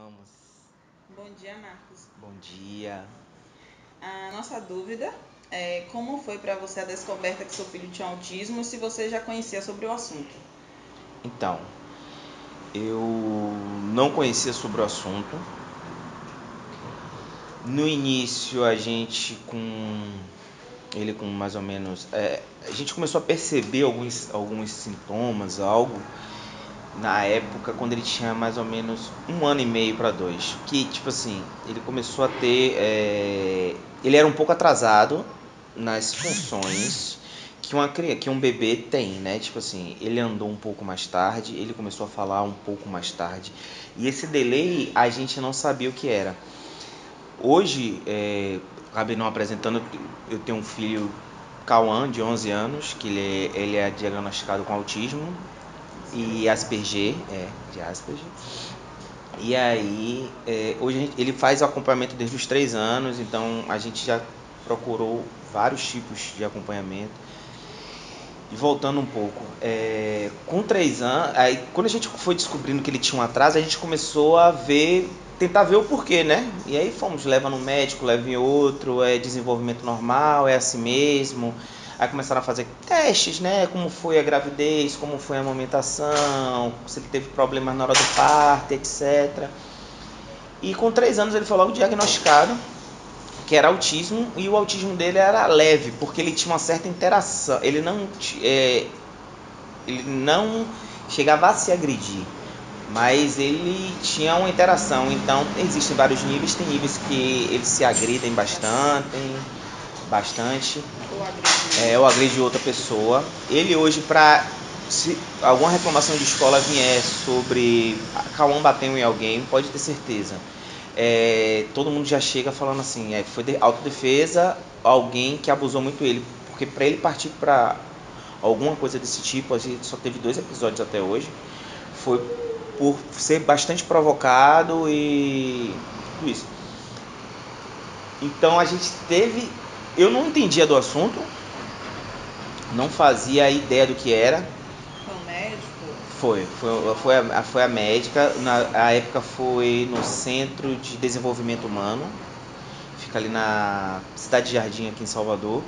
Vamos. Bom dia, Marcos. Bom dia. A nossa dúvida é como foi para você a descoberta que seu filho tinha autismo e se você já conhecia sobre o assunto. Então, eu não conhecia sobre o assunto. No início, a gente com mais ou menos, a gente começou a perceber alguns sintomas, algo na época quando ele tinha mais ou menos 1 ano e meio para 2, que tipo assim, ele começou a ter, ele era um pouco atrasado nas funções que um bebê tem, né? Tipo assim, ele andou um pouco mais tarde, ele começou a falar um pouco mais tarde, e esse delay a gente não sabia o que era. Hoje, acabei não apresentando, eu tenho um filho, Cauã, de 11 anos, que ele é diagnosticado com autismo e Asperger, de Asperger. E aí, hoje ele faz o acompanhamento desde os 3 anos, então a gente já procurou vários tipos de acompanhamento. E voltando um pouco, com 3 anos, aí quando a gente foi descobrindo que ele tinha um atraso, a gente começou a tentar ver o porquê, né? E aí fomos, leva no médico, leva em outro, é desenvolvimento normal, é assim mesmo. Aí começaram a fazer testes, né? Como foi a gravidez, como foi a amamentação, se ele teve problemas na hora do parto, etc. E com 3 anos ele foi logo diagnosticado, que era autismo, e o autismo dele era leve, porque ele tinha uma certa interação, ele não chegava a se agredir, mas ele tinha uma interação. Então existem vários níveis, tem níveis que eles se agridem bastante, ou agride outra pessoa. Ele hoje, se alguma reclamação de escola vier sobre Cauã bateu em alguém, pode ter certeza, todo mundo já chega falando assim, foi de autodefesa, alguém que abusou muito ele, porque para ele partir para alguma coisa desse tipo, a gente só teve 2 episódios até hoje, foi por ser bastante provocado e tudo isso. Então a gente eu não entendia do assunto, não fazia ideia do que era. Foi um médico? Foi a médica, na época foi no Centro de Desenvolvimento Humano, fica ali na Cidade de Jardim, aqui em Salvador.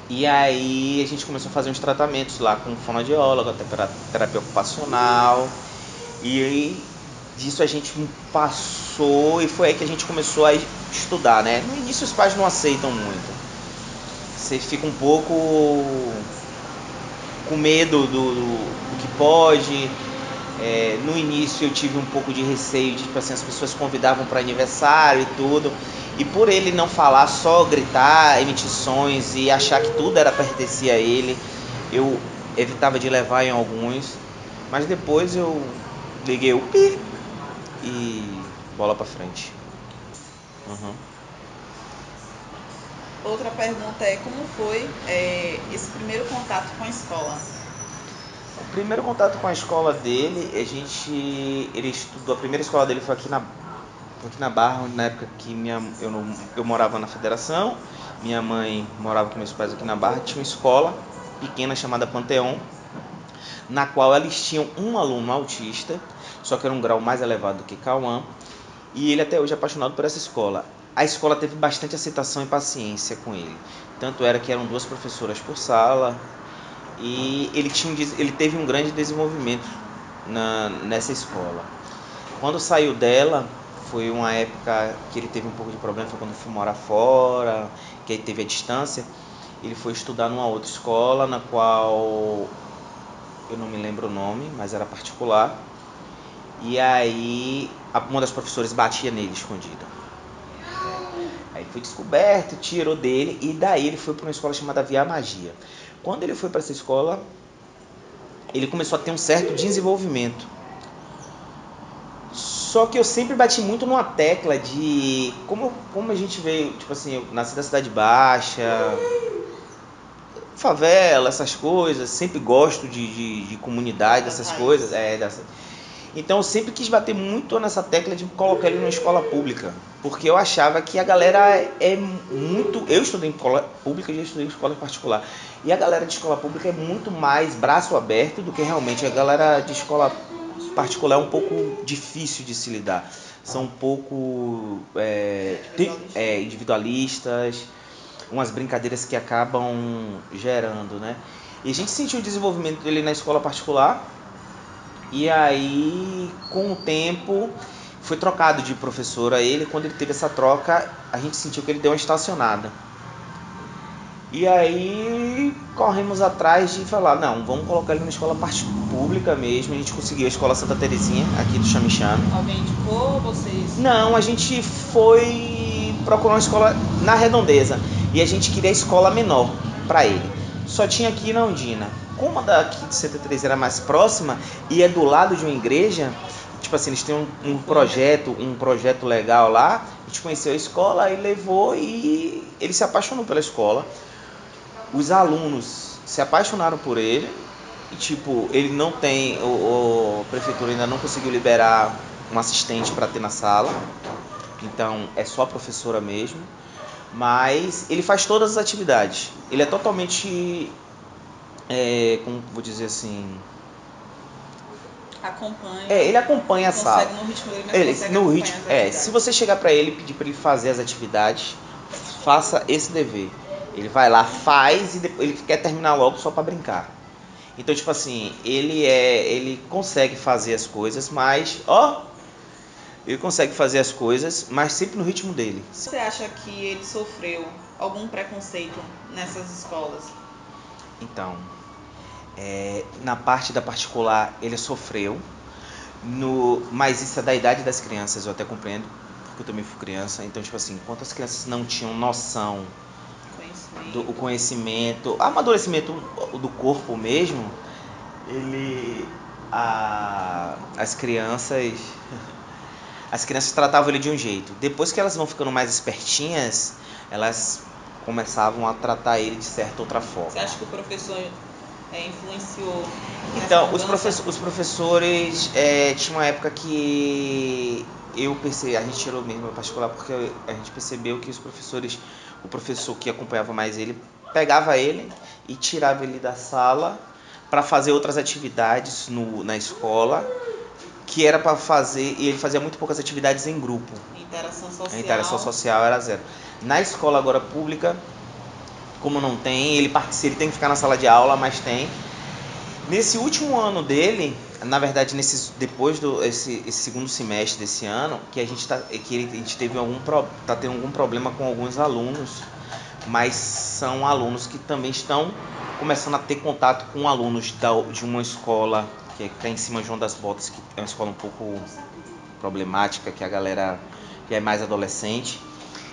E aí a gente começou a fazer uns tratamentos lá com fonoaudióloga, terapia ocupacional. E aí disso a gente passou e foi aí que a gente começou a estudar, né? No início os pais não aceitam muito. Você fica um pouco com medo do que pode. No início eu tive um pouco de receio de, tipo assim, as pessoas convidavam para aniversário e tudo, e por ele não falar, só gritar, emitir sons e achar que tudo pertencia a ele, eu evitava de levar em alguns, mas depois eu liguei o pi e bola para frente. Uhum. Outra pergunta é como foi esse primeiro contato com a escola? O primeiro contato com a escola dele, ele estudou, a primeira escola dele foi aqui na Barra, na época que eu morava na Federação, minha mãe morava com meus pais aqui na Barra, tinha uma escola pequena chamada Panteão, na qual eles tinham um aluno autista, só que era um grau mais elevado do que Cauã, e ele até hoje é apaixonado por essa escola. A escola teve bastante aceitação e paciência com ele, tanto era que eram 2 professoras por sala, e ele teve um grande desenvolvimento nessa escola. Quando saiu dela, foi uma época que ele teve um pouco de problema, foi quando foi morar fora, que aí teve a distância. Ele foi estudar numa outra escola, na qual eu não me lembro o nome, mas era particular. E aí uma das professoras batia nele escondida. Aí foi descoberto, tirou dele, e daí ele foi para uma escola chamada Via Magia. Quando ele foi para essa escola, ele começou a ter um certo desenvolvimento. Só que eu sempre bati muito numa tecla de como a gente veio, tipo assim, eu nasci da Cidade Baixa, favela, essas coisas, sempre gosto de comunidade, dessas coisas. Então eu sempre quis bater muito nessa tecla de colocar ele numa escola pública, porque eu achava que a galera muito. Eu estudei em escola pública e já estudei em escola particular. E a galera de escola pública é muito mais braço aberto do que realmente a galera de escola particular é um pouco difícil de se lidar. São um pouco individualistas, umas brincadeiras que acabam gerando, né? E a gente sentiu o desenvolvimento dele na escola particular, e aí, com o tempo, foi trocado de professor a ele. Quando ele teve essa troca, a gente sentiu que ele deu uma estacionada. E aí corremos atrás de falar, não, vamos colocar ele na escola pública mesmo. A gente conseguiu a escola Santa Terezinha, aqui do Xamixano. Alguém indicou vocês? Não, a gente foi procurar uma escola na Redondeza. E a gente queria a escola menor para ele. Só tinha aqui na Ondina. Como a daqui de Santa Terezinha era mais próxima e é do lado de uma igreja, tipo assim, eles têm um projeto legal lá. A gente conheceu a escola e levou, e ele se apaixonou pela escola. Os alunos se apaixonaram por ele. E tipo, ele não tem, a prefeitura ainda não conseguiu liberar um assistente para ter na sala. Então é só a professora mesmo. Mas ele faz todas as atividades. Ele é totalmente, como vou dizer assim, acompanha. Ele acompanha a sala. No ritmo dele, mas consegue no ritmo, se você chegar para ele e pedir para ele fazer as atividades, faça esse dever. Ele vai lá, faz, e depois ele quer terminar logo só para brincar. Então, tipo assim, ele consegue fazer as coisas, mas ele consegue fazer as coisas, mas sempre no ritmo dele. Você acha que ele sofreu algum preconceito nessas escolas? Então, na parte da particular ele sofreu, mas isso é da idade das crianças, eu até compreendo, porque eu também fui criança. Então, tipo assim, enquanto as crianças não tinham noção do conhecimento, amadurecimento do corpo mesmo, as crianças tratavam ele de um jeito. Depois que elas vão ficando mais espertinhas, elas começavam a tratar ele de certa outra forma. Você acha que o professor influenciou? Então, os professores, tinha uma época que a gente tirou mesmo em particular, porque a gente percebeu que o professor que acompanhava mais ele, pegava ele e tirava ele da sala para fazer outras atividades na escola, que era para fazer, e ele fazia muito poucas atividades em grupo. A interação social era zero. Na escola agora pública, como não tem, ele participa, ele tem que ficar na sala de aula, mas tem. Nesse último ano dele, na verdade, depois esse segundo semestre desse ano, que a gente tá tendo algum problema com alguns alunos, mas são alunos que também estão começando a ter contato com alunos de uma escola que está em cima de João das Botas, que é uma escola um pouco problemática, que a galera que é mais adolescente.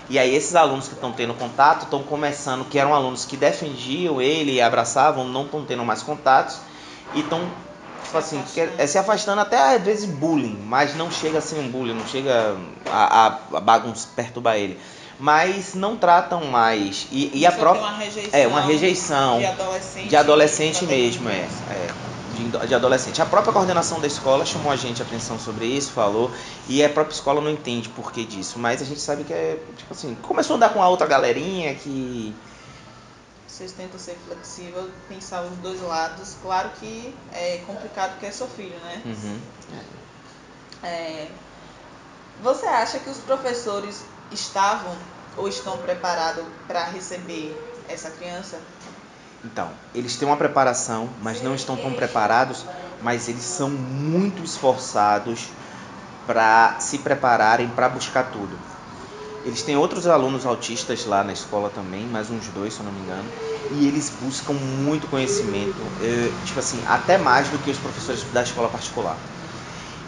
E aí esses alunos que estão tendo contato, estão começando, que eram alunos que defendiam ele e abraçavam, não estão tendo mais contatos, e estão, tipo assim, se afastando, até às vezes bullying, mas não chega a ser um bullying, não chega a perturbar ele. Mas não tratam mais. E a própria. Uma rejeição. De adolescente mesmo, de adolescente. A própria coordenação da escola chamou a gente a atenção sobre isso, falou, e a própria escola não entende por que disso, mas a gente sabe que tipo assim, começou a andar com a outra galerinha que... Vocês tentam ser flexível, pensar os dois lados. Claro que é complicado porque é seu filho, né? Uhum. Você acha que os professores estavam ou estão preparados para receber essa criança? Então, eles têm uma preparação, mas não estão tão preparados, mas eles são muito esforçados para se prepararem para buscar tudo. Eles têm outros alunos autistas lá na escola também, mais uns 2, se eu não me engano, e eles buscam muito conhecimento, tipo assim, até mais do que os professores da escola particular.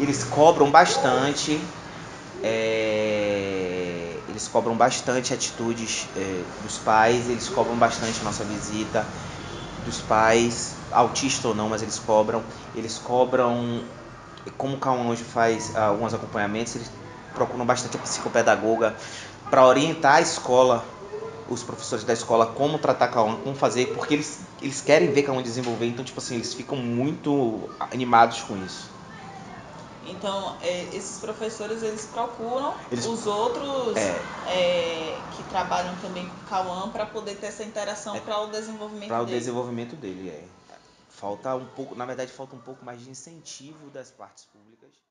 Eles cobram bastante, atitudes dos pais, eles cobram bastante nossa visita dos pais, autista ou não, mas eles cobram, como o Cauã hoje faz alguns acompanhamentos, eles procuram bastante a psicopedagoga para orientar a escola, os professores da escola, como tratar Cauã, como fazer, porque eles querem ver Cauã desenvolver, então tipo assim, eles ficam muito animados com isso. Então, esses professores, eles procuram os outros que trabalham também com o Cauã para poder ter essa interação para o desenvolvimento dele. Para o desenvolvimento dele, Falta um pouco, na verdade, falta um pouco mais de incentivo das partes públicas.